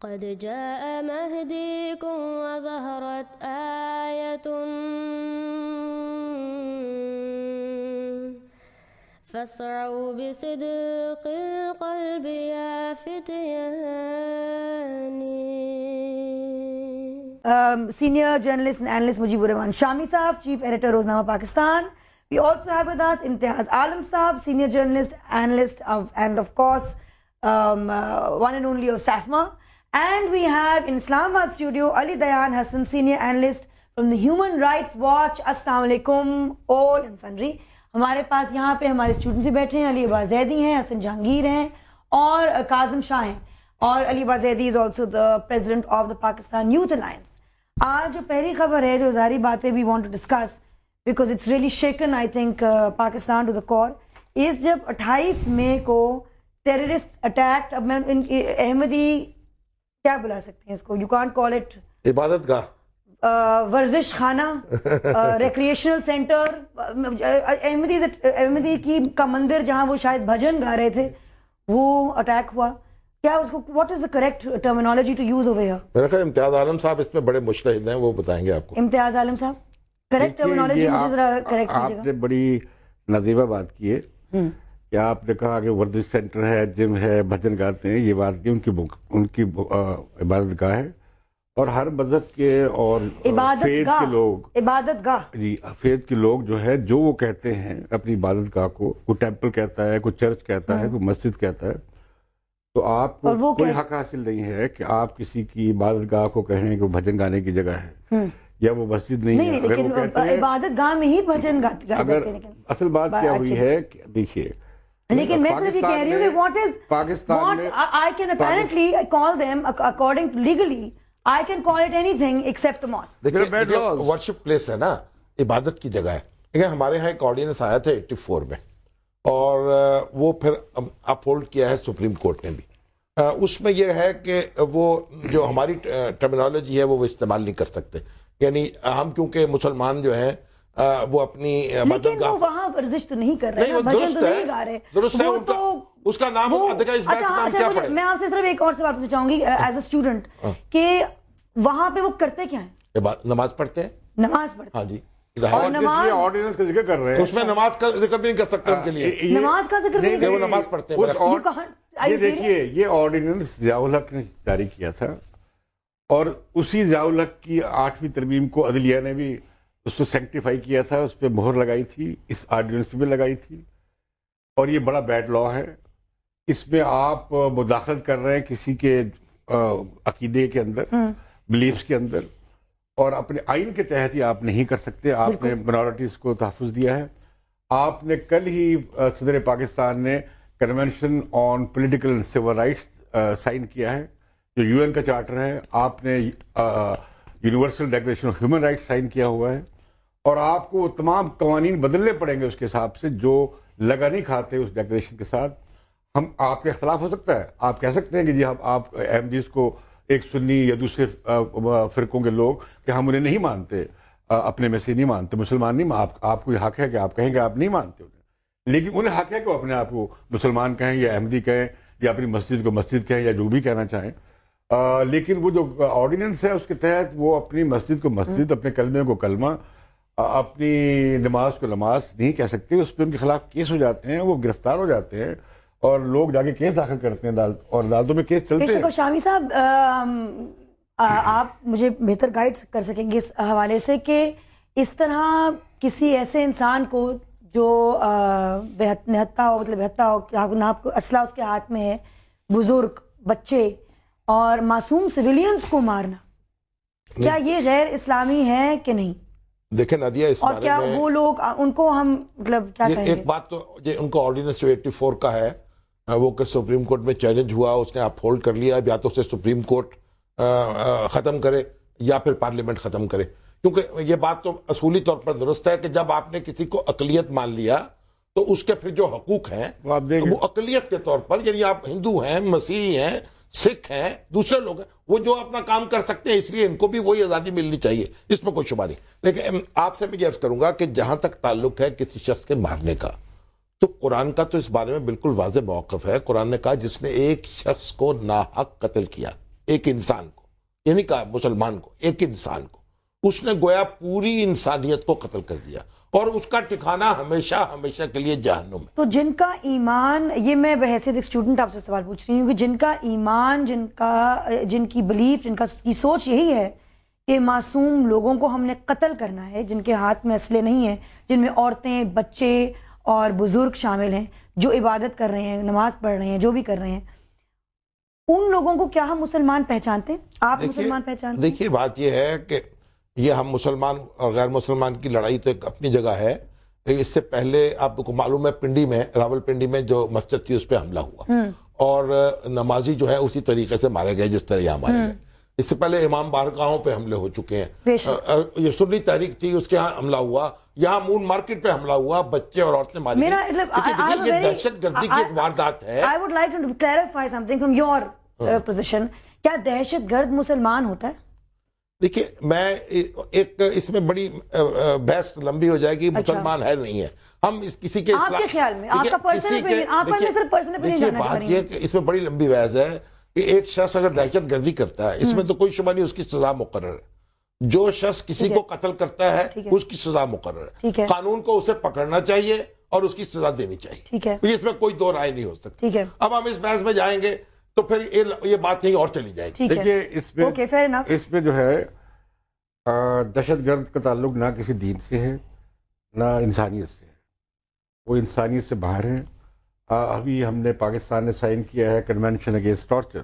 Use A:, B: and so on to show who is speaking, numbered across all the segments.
A: قد جاء مهديكم وظهرت آية فاسعوا بصدق القلب يا فتياني.
B: Senior journalist and analyst Mujibur Rahman Shami Saab, Chief Editor Roznama Pakistan. We also have with us Imtiaz Alam Saab, Senior Journalist, Analyst and of course one and only of SAFMA. And we have in Islamabad studio Ali Dayan Hassan, Senior Analyst from the Human Rights Watch. Assalamu alaikum all and sundry. ہمارے پاس یہاں پہ ہمارے student سے بیٹھے ہیں. علی عباس زیدی ہیں, حسن جہانگیر ہیں اور کاظم شاہ ہیں. اور Ali Abbas Zaidi is also the president of the Pakistan youth alliance. آج جو پہلی خبر ہے, جو ظاہری بات ہے, we want to discuss because it's really shaken I think Pakistan to the core, اس جب 28 مئی کو ٹیررسٹ اٹیک. اب میں احمدی کیا بلا سکتے ہیں اس کو, یو کانٹ کال اٹ
C: عبادت گاہ,
B: ورزش خانہ, ریکریشنل سینٹر. احمدی کی کا مندر جہاں وہ شاید بھجن گا رہے تھے, وہ اٹیک ہوا. کیا اس کو what is the correct terminology to use over here?
C: میرا خیال امتیاز عالم صاحب اس میں بڑے مشتہد ہیں, وہ بتائیں گے آپ کو.
B: امتیاز عالم صاحب کریکٹ ٹرمینالوجی مجھے ذرا کریکٹ کیجیے گا.
D: آپ نے بڑی نازیبہ بات کی ہے کہ آپ نے کہا کہ ورزش سینٹر ہے, جم ہے, بھجن گاتے ہیں. یہ بات نہیں, ان کی عبادت گاہ ہے. اور ہر مذہب کے اور فیض کے لوگ,
B: عبادت گاہ,
D: جی فیض کے لوگ جو ہے جو وہ کہتے ہیں اپنی عبادت گاہ کو, کوئی ٹیمپل کہتا ہے, کوئی چرچ کہتا ہے, کوئی مسجد کہتا ہے, تو آپ کو کوئی حق حاصل نہیں ہے کہ آپ کسی کی عبادت گاہ کو کہیں کہ وہ بھجن گانے کی جگہ ہے یا وہ مسجد نہیں ہے. اگر وہ کہتے ہیں
B: عبادت گاہ میں ہی بھجن گاتے ہیں.
D: اصل بات کیا ہوئی ہے کہ دیکھیے,
B: لیکن میں صرف یہ کہہ رہی ہوں کہ واٹ از
D: پاکستان میں
B: I can apparently call them according to legally I can call it anything except a mosque.
C: دیکھیں ورشپ پلیس ہے نا, عبادت کی جگہ ہے. دیکھیں ہمارے ہاں ایک آرڈیننس آیا تھا 84 میں, اور وہ پھر اپ ہولڈ کیا ہے سپریم کورٹ نے بھی. اس میں یہ ہے کہ وہ جو ہماری ٹرمینالوجی ہے وہ استعمال نہیں کر سکتے. یعنی ہم کیونکہ مسلمان جو ہیں وہ اپنی
B: لیکن وہ وہاں ورزش تو نہیں کر رہے, بھجن تو نہیں گا رہے.
C: درست ہے, اس کا نام
B: میں آپ سے صرف ایک اور سوال پوچھنا چاہوں گی ایز اے اسٹوڈنٹ کہ وہاں پہ وہ کرتے کیا ہیں؟
C: نماز پڑھتے ہیں.
B: نماز پڑھتے
C: ہاں جی,
B: اور نماز
D: آرڈیننس کا ذکر کر رہے ہیں,
C: اس میں نماز کا ذکر بھی نہیں کر سکتے ان کے لیے.
B: نماز کا ذکر نہیں,
C: وہ نماز پڑھتے ہیں.
D: یہ دیکھیے, یہ آرڈیننس ضیاء الحق نے جاری کیا تھا, اور اسی ضیاء الحق کی 8ویں ترمیم کو عدلیہ نے بھی اس کو سینکٹیفائی کیا تھا, اس پہ مہر لگائی تھی, اس آرڈیننس پہ بھی لگائی تھی. اور یہ بڑا بیڈ لا ہے. اس میں آپ مداخلت کر رہے ہیں کسی کے عقیدے کے اندر, بلیفس کے اندر, اور اپنے آئین کے تحت ہی آپ نہیں کر سکتے. آپ نے منارٹیز کو تحفظ دیا ہے. آپ نے کل ہی صدر پاکستان نے convention on political and civil rights sign کیا ہے, جو UN کا چارٹر ہے. آپ نے universal declaration of human rights sign کیا ہوا ہے, اور آپ کو تمام قوانین بدلنے پڑیں گے اس کے حساب سے جو لگا نہیں کھاتے اس ڈیکلیریشن کے ساتھ. آپ کا اختلاف ہو سکتا ہے, آپ کہہ سکتے ہیں کہ جی آپ احمدیز کو ایک سنی یا دوسرے فرقوں کے لوگ کہ ہم انہیں نہیں مانتے, اپنے میں سے نہیں مانتے, مسلمان نہیں, آپ کو یہ حق ہے کہ آپ کہیں کہ آپ نہیں مانتے انہیں, لیکن انہیں حق ہے کہ وہ اپنے آپ کو مسلمان کہیں یا احمدی کہیں یا اپنی مسجد کو مسجد کہیں یا جو بھی کہنا چاہیں. لیکن وہ جو آرڈیننس ہے اس کے تحت وہ اپنی مسجد کو مسجد, اپنے کلمے کو کلمہ, اپنی نماز کو نماز نہیں کہہ سکتے. اس پہ ان کے خلاف کیس ہو جاتے ہیں, وہ گرفتار ہو جاتے ہیں, اور لوگ جا کے کیس داخل کرتے ہیں اور عدالتوں میں کیس چلتے ہیں.
B: شامی صاحب آپ مجھے بہتر گائیڈ کر سکیں گے اس حوالے سے کہ اس طرح کسی ایسے انسان کو جو نہتا ہو, مطلب نہتا ہو, نہ اسلحہ اس کے ہاتھ میں ہے, بزرگ, بچے اور معصوم سویلینز کو مارنا, کیا یہ غیر اسلامی ہے کہ نہیں؟
C: دیکھیں نادیہ, اس
B: اور کیا وہ لوگ ان کو ہم مطلب کیا کہیں گے؟
C: ایک بات تو یہ ان کا آرڈیننس 84 کا ہے, وہ کہ سپریم کورٹ میں چیلنج ہوا, اس نے اپ ہولڈ کر لیا. یا تو اسے سپریم کورٹ ختم کرے یا پھر پارلیمنٹ ختم کرے, کیونکہ یہ بات تو اصولی طور پر درست ہے کہ جب آپ نے کسی کو اقلیت مان لیا تو اس کے پھر جو حقوق ہیں وہ اقلیت کے طور پر, یعنی آپ ہندو ہیں, مسیحی ہیں, سکھ ہیں, دوسرے لوگ ہیں, وہ جو اپنا کام کر سکتے ہیں, اس لیے ان کو بھی وہی آزادی ملنی چاہیے, اس میں کوئی شبہ نہیں. لیکن آپ سے میں یہ عرض کروں گا کہ جہاں تک تعلق ہے کسی شخص کے مارنے کا, تو قرآن کا تو اس بارے میں بالکل واضح موقف ہے. قرآن نے کہا جس نے ایک شخص کو ناحق قتل کیا, ایک انسان کو، یہ نہیں کہا مسلمان کو، ایک انسان کو، اس نے گویا پوری انسانیت کو قتل کر دیا، اور اس کا ٹھکانہ ہمیشہ ہمیشہ کے لیے جہنم ہے۔
B: تو جن کا ایمان، یہ میں بحیثیت ایک اسٹوڈنٹ آپ سے سوال پوچھ رہی ہوں کہ جن کا ایمان، جن کی بلیف، جن کی سوچ یہی ہے کہ معصوم لوگوں کو ہم نے قتل کرنا ہے، جن کے ہاتھ میں اسلحے نہیں ہیں، جن میں عورتیں، بچے اور بزرگ شامل ہیں، جو عبادت کر رہے ہیں، نماز پڑھ رہے ہیں، جو بھی کر رہے ہیں، ان لوگوں کو کیا ہم مسلمان پہچانتے ہیں؟ آپ مسلمان پہچانتے ہیں؟
C: دیکھیے بات یہ ہے کہ یہ ہم مسلمان اور غیر مسلمان کی لڑائی تو ایک اپنی جگہ ہے، اس سے پہلے آپ کو معلوم ہے پنڈی میں، راول پنڈی میں جو مسجد تھی اس پہ حملہ ہوا اور نمازی جو ہے اسی طریقے سے مارے گئے جس طرح یہاں مارے گئے۔ اس سے پہلے امام بارگاہوں پہ حملے ہو چکے ہیں، یہ سنی تحریک تھی اس کے ہاں حملہ ہوا، یہاں مون مارکیٹ پہ حملہ ہوا، بچے اور عورتیں ماری گئی۔ یہ دہشت گردی کی ایک واردات ہے۔
B: I would like to clarify something from your position. کیا دہشت گرد مسلمان ہوتا ہے؟
C: دیکھیے میں ایک اس میں بڑی بحث لمبی ہو جائے گی، مسلمان ہے نہیں ہے، ہم اس کسی کے
B: آپ کے خیال میں آپ کا پرسنل اوپینین، آپ کا صرف پرسنل اوپینین جاننا چاہ رہی
C: بات یہ کہ اس میں بڑی لمبی بحث ہے کہ ایک شخص اگر دہشت گردی کرتا ہے، اس میں تو کوئی شبہ نہیں، اس کی سزا مقرر ہے۔ جو شخص کسی کو قتل کرتا ہے اس کی سزا مقرر ہے، قانون کو اسے پکڑنا چاہیے اور اس کی سزا دینی چاہیے، اس میں کوئی دو رائے نہیں ہو سکتی۔ اب ہم اس بحث میں جائیں گے تو پھر یہ بات کہیں اور چلی جائے گی۔
D: دیکھیے اس میں جو ہے دہشت گرد کا تعلق نہ کسی دین سے ہے نہ انسانیت سے ہے، وہ انسانیت سے باہر ہے۔ ابھی ہم نے پاکستان نے سائن کیا ہے کنونشن اگینسٹ ٹارچر،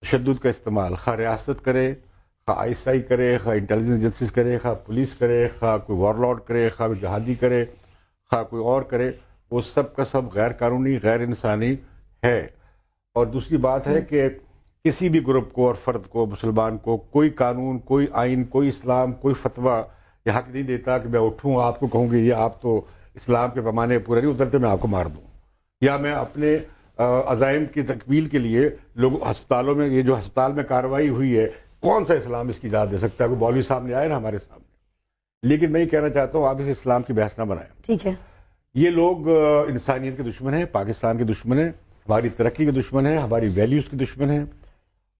D: تشدد کا استعمال خواہ ریاست کرے، خواہ آئی ایس آئی کرے، خواہ انٹیلیجنس ایجنسیز کرے، خواہ پولیس کرے، خواہ کوئی وار لارڈ کرے، خواہ جہادی کرے، خواہ کوئی اور کرے، وہ سب کا سب غیر قانونی، غیر انسانی ہے۔ اور دوسری بات ہے کہ کسی بھی گروپ کو اور فرد کو، مسلمان کو، کوئی قانون، کوئی آئین، کوئی اسلام، کوئی فتویٰ یہ حق نہیں دیتا کہ میں اٹھوں آپ کو کہوں گی یہ آپ تو اسلام کے پیمانے پورے نہیں اترتے، میں آپ کو مار دوں، یا میں اپنے عزائم کی تکمیل کے لیے لوگ ہسپتالوں میں، یہ جو ہسپتال میں کارروائی ہوئی ہے، کون سا اسلام اس کی اجازت دے سکتا ہے؟ کوئی مولوی صاحب نے آئے نا ہمارے سامنے۔ لیکن میں یہ کہنا چاہتا ہوں آپ اس اسلام کی بحث نہ بنائیں،
B: ٹھیک ہے؟
D: یہ لوگ انسانیت کے دشمن ہیں، پاکستان کے دشمن ہیں، ہماری ترقی کے دشمن ہیں، ہماری ویلیوز کے دشمن ہیں،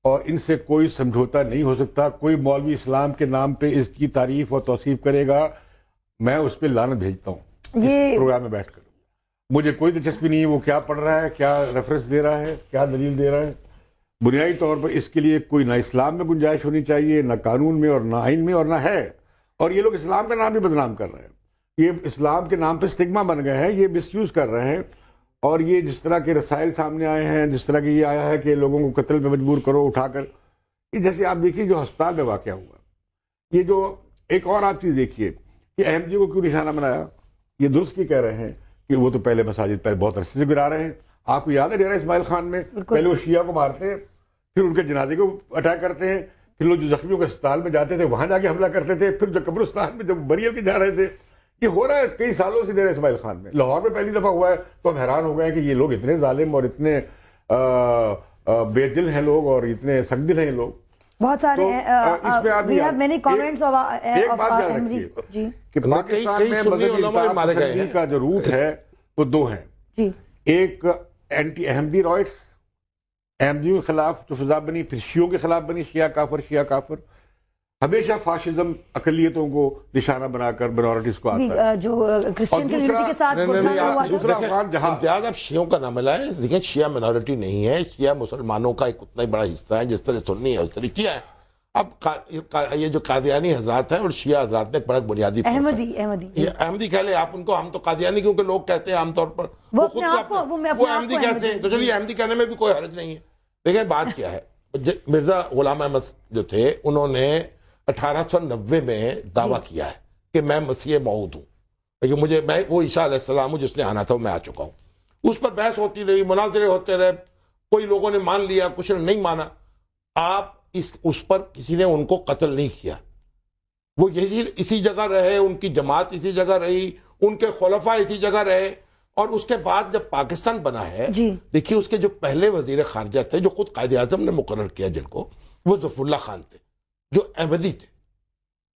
D: اور ان سے کوئی سمجھوتا نہیں ہو سکتا۔ کوئی مولوی اسلام کے نام پہ اس کی تعریف اور توصیف کرے گا، میں اس پہ لعنت بھیجتا ہوں اس پروگرام میں بیٹھ کر۔ مجھے کوئی دلچسپی نہیں ہے وہ کیا پڑھ رہا ہے، کیا ریفرنس دے رہا ہے، کیا دلیل دے رہا ہے۔ بنیادی طور پر اس کے لیے کوئی نہ اسلام میں گنجائش ہونی چاہیے، نہ قانون میں اور نہ آئین میں، اور نہ ہے۔ اور یہ لوگ اسلام کا نام بھی بدنام کر رہے ہیں، یہ اسلام کے نام پہ سٹگما بن گئے ہیں، یہ مس یوز کر رہے ہیں۔ اور یہ جس طرح کے رسائل سامنے آئے ہیں، جس طرح کہ یہ آیا ہے کہ لوگوں کو قتل پہ مجبور کرو اٹھا کر، یہ جیسے آپ دیکھیے جو ہسپتال میں واقعہ ہوا، یہ جو ایک اور آپ چیز دیکھیے کہ احمدی کو کیوں نشانہ بنایا، یہ درست کی کہہ رہے ہیں کہ وہ تو پہلے مساجد پہ بہت عرصے سے گرا رہے ہیں۔ آپ کو یاد ہے ڈیرہ اسماعیل خان میں پہلے وہ شیعہ کو مارتے ہیں، پھر ان کے جنازے کو اٹیک کرتے ہیں، پھر لوگ جو زخمیوں کے اسپتال میں جاتے تھے وہاں جا کے حملہ کرتے تھے، پھر جو قبرستان میں جب بریل کے جا رہے تھے۔ یہ ہو رہا ہے کئی سالوں سے ڈیرہ اسماعیل خان میں، لاہور میں پہلی دفعہ ہوا ہے تو ہم حیران ہو گئے کہ یہ لوگ اتنے ظالم اور اتنے بے دل ہیں لوگ اور اتنے سنگ دل ہیں لوگ۔
B: بہت سارے
D: ایک بات یاد رکھیے کہ پاکستان میں مذہبی انتہا کا جو روٹ ہے وہ دو ہیں، ایک اینٹی احمدی رائٹس، احمدیوں کے خلاف جو فضا بنی، پھر شیعوں کے خلاف بنی، شیعہ کافر شیعہ کافر، ہمیشہ فاشزم اقلیتوں کو نشانہ بنا کر منورٹیز کو آتا ہے،
B: جو کرسچین کمیونٹی کے ساتھ
C: دوسرا افغان جہاں امتیاز آپ شیعوں کا نام لائے، لیکن شیعہ منورٹی نہیں ہے، شیعہ مسلمانوں کا ایک اتنا ہی بڑا حصہ ہے جس طرح سنی ہے اس طرح شیعہ ہے۔ اب یہ جو قادیانی حضرات ہیں اور شیعہ حضرات میں ایک بڑا بنیادی احمدی کہہ لیں آپ ان کو، ہم تو قادیانی کیونکہ لوگ کہتے ہیں عام طور پر، وہ خود وہ احمدی کہتے ہیں، تو چلیے احمدی کہنے میں بھی کوئی حرج نہیں ہے۔ دیکھیں بات کیا ہے، مرزا غلام احمد جو تھے انہوں نے 1890 میں دعویٰ کیا ہے کہ میں مسیح موعود ہوں، لیکن میں وہ عیسیٰ علیہ السلام ہوں جس نے آنا تھا میں آ چکا ہوں۔ اس پر بحث ہوتی رہی، مناظرے ہوتے رہے، کوئی لوگوں نے مان لیا، کچھ نے نہیں مانا۔ آپ اس پر کسی نے ان کو قتل نہیں کیا، وہ اسی جگہ رہے، ان کی جماعت اسی جگہ رہی، ان کے خلفاء اسی جگہ رہے۔ اور اس کے بعد جب پاکستان بنا ہے، دیکھیے اس کے جو پہلے وزیر خارجہ تھے جو خود قائد اعظم نے مقرر کیا جن کو، وہ ظفر اللہ خان تھے جو احمدی تھے،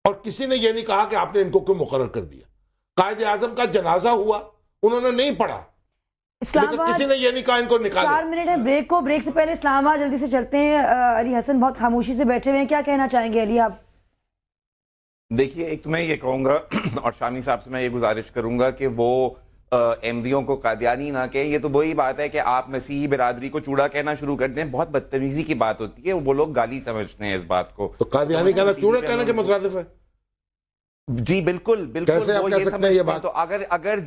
C: اور کسی نے یہ نہیں کہا کہ آپ نے ان کو کیوں مقرر کر دیا۔ قائد اعظم کا جنازہ ہوا، انہوں نے نہیں پڑھا،
B: اسلام
C: لیکن
B: آباد
C: کسی نے یہ نہیں کہا ان کو نکالے.
B: 4 منٹ ہے بریک کو, بریک سے پہلے اسلام آباد جلدی سے چلتے ہیں. علی حسن بہت خاموشی سے بیٹھے ہوئے ہیں, کیا کہنا چاہیں گے علی آپ؟
E: دیکھیے, ایک تو میں یہ کہوں گا اور شامی صاحب سے میں یہ گزارش کروں گا کہ وہ احمدیوں کو قادیانی نہ کہیں. یہ تو وہی بات ہے کہ آپ مسیحی برادری کو چوڑا کہنا شروع کر دیں. بہت بدتمیزی کی بات ہوتی ہے, وہ لوگ گالی سمجھتے ہیں اس بات کو.
C: تو قادیانی کہنا چوڑا کہنا کے مترادف ہے؟
E: جی بالکل بالکل.
C: کیسے آپ
E: وہ
C: کہہ
E: یہ
C: سکتے ہیں یہ
E: سمجھتے ہیں,
C: بات؟
E: تو اگر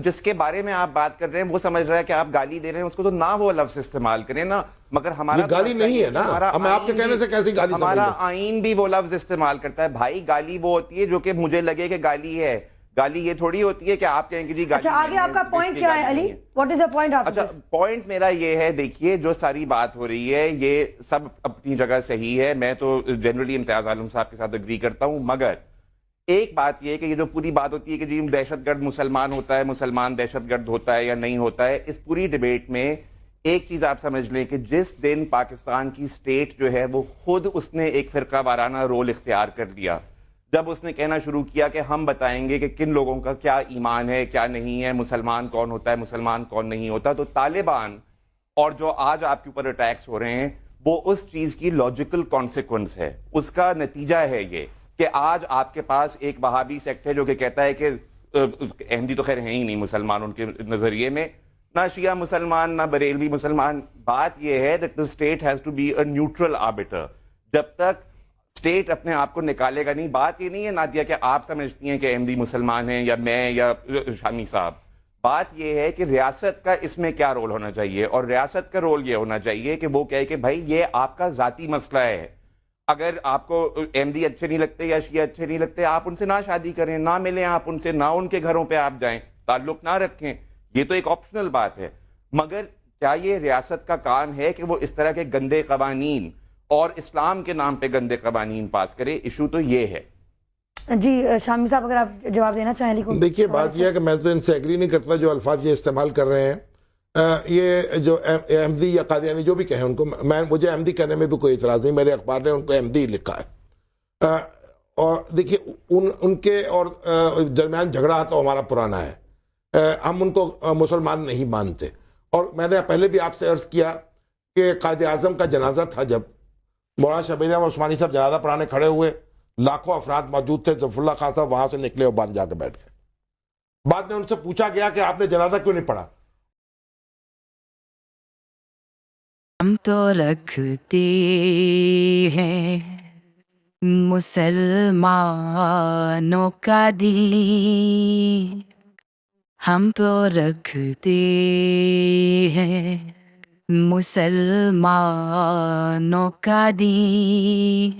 E: جس کے بارے میں آپ بات کر رہے ہیں وہ سمجھ رہا ہے کہ آپ گالی دے رہے ہیں اس کو, تو نہ وہ لفظ استعمال کریں نا. مگر ہمارا
C: یہ گالی نہیں ہے نا, ہم آپ کے کہنے سے کیسی گالی سمجھ لیں؟
E: ہمارا آئین بھی وہ لفظ استعمال کرتا ہے. بھائی گالی وہ ہوتی ہے جو کہ مجھے لگے کہ گالی ہے. گالی یہ تھوڑی ہوتی ہے کہ آپ کہیں کہ جی گالی.
B: اچھا آگے آپ کا پوائنٹ کیا ہے Ali? What is your point after this?
E: اچھا پوائنٹ میرا یہ ہے, دیکھیے جو ساری بات ہو رہی ہے یہ سب اپنی جگہ صحیح ہے. میں تو جنرلی امتیاز عالم صاحب کے ساتھ اگری کرتا ہوں. مگر ایک بات یہ ہے کہ یہ جو پوری بات ہوتی ہے کہ جی دہشت گرد مسلمان ہوتا ہے, مسلمان دہشت گرد ہوتا ہے یا نہیں ہوتا ہے, اس پوری ڈیبیٹ میں ایک چیز آپ سمجھ لیں کہ جس دن پاکستان کی سٹیٹ جو ہے وہ خود اس نے ایک فرقہ وارانہ رول اختیار کر لیا, جب اس نے کہنا شروع کیا کہ ہم بتائیں گے کہ کن لوگوں کا کیا ایمان ہے کیا نہیں ہے, مسلمان کون ہوتا ہے مسلمان کون نہیں ہوتا, تو طالبان اور جو آج آپ کے اوپر اٹیکس ہو رہے ہیں وہ اس چیز کی لاجیکل کانسیکوینس ہے. اس کا نتیجہ ہے یہ کہ آج آپ کے پاس ایک وہابی سیکٹ ہے جو کہ کہتا ہے کہ احمدی تو خیر ہیں ہی نہیں مسلمان ان کے نظریے میں, نہ شیعہ مسلمان نہ بریلوی مسلمان. بات یہ ہے that the state has to be a neutral arbiter. جب تک اسٹیٹ اپنے آپ کو نکالے گا نہیں. بات یہ نہیں ہے نادیہ کہ آپ سمجھتی ہیں کہ احمدی مسلمان ہیں یا میں یا شامی صاحب. بات یہ ہے کہ ریاست کا اس میں کیا رول ہونا چاہیے, اور ریاست کا رول یہ ہونا چاہیے کہ وہ کہے کہ بھائی یہ آپ کا ذاتی مسئلہ ہے. اگر آپ کو احمدی اچھے نہیں لگتے یا شیعہ اچھے نہیں لگتے, آپ ان سے نہ شادی کریں, نہ ملیں آپ ان سے, نہ ان کے گھروں پہ آپ جائیں, تعلق نہ رکھیں. یہ تو ایک آپشنل بات ہے. مگر کیا یہ ریاست کا کام ہے کہ وہ اس طرح کے گندے قوانین اور اسلام کے نام پہ گندے قوانین پاس کرے؟ ایشو تو یہ ہے.
B: جی شامی صاحب اگر آپ جواب دینا چاہیں علی کو.
C: دیکھیے بات یہ ہے کہ میں تو ان سے ایگری نہیں کرتا جو الفاظ یہ استعمال کر رہے ہیں. یہ جو احمدی یا قادیانی جو بھی کہیں ان کو, مجھے احمدی کہنے میں بھی کوئی اعتراض نہیں, میرے اخبار نے ان کو احمدی لکھا ہے. اور دیکھیے ان کے اور درمیان جھگڑا تو ہمارا پرانا ہے. ہم ان کو مسلمان نہیں مانتے. اور میں نے پہلے بھی آپ سے عرض کیا کہ قائد اعظم کا جنازہ تھا, جب مولانا شبیر احمد عثمانی صاحب جنازہ پڑھانے کھڑے ہوئے, لاکھوں افراد موجود تھے, ظفر اللہ خان صاحب وہاں سے نکلے اور باہر جا کے بیٹھ گئے. بعد میں ان سے پوچھا گیا کہ آپ نے جنازہ کیوں نہیں پڑھا؟
F: ہم تو رکھتے ہیں مسلمانوں کا دل, ہم تو رکھتے ہیں مسلمانوں کا دل.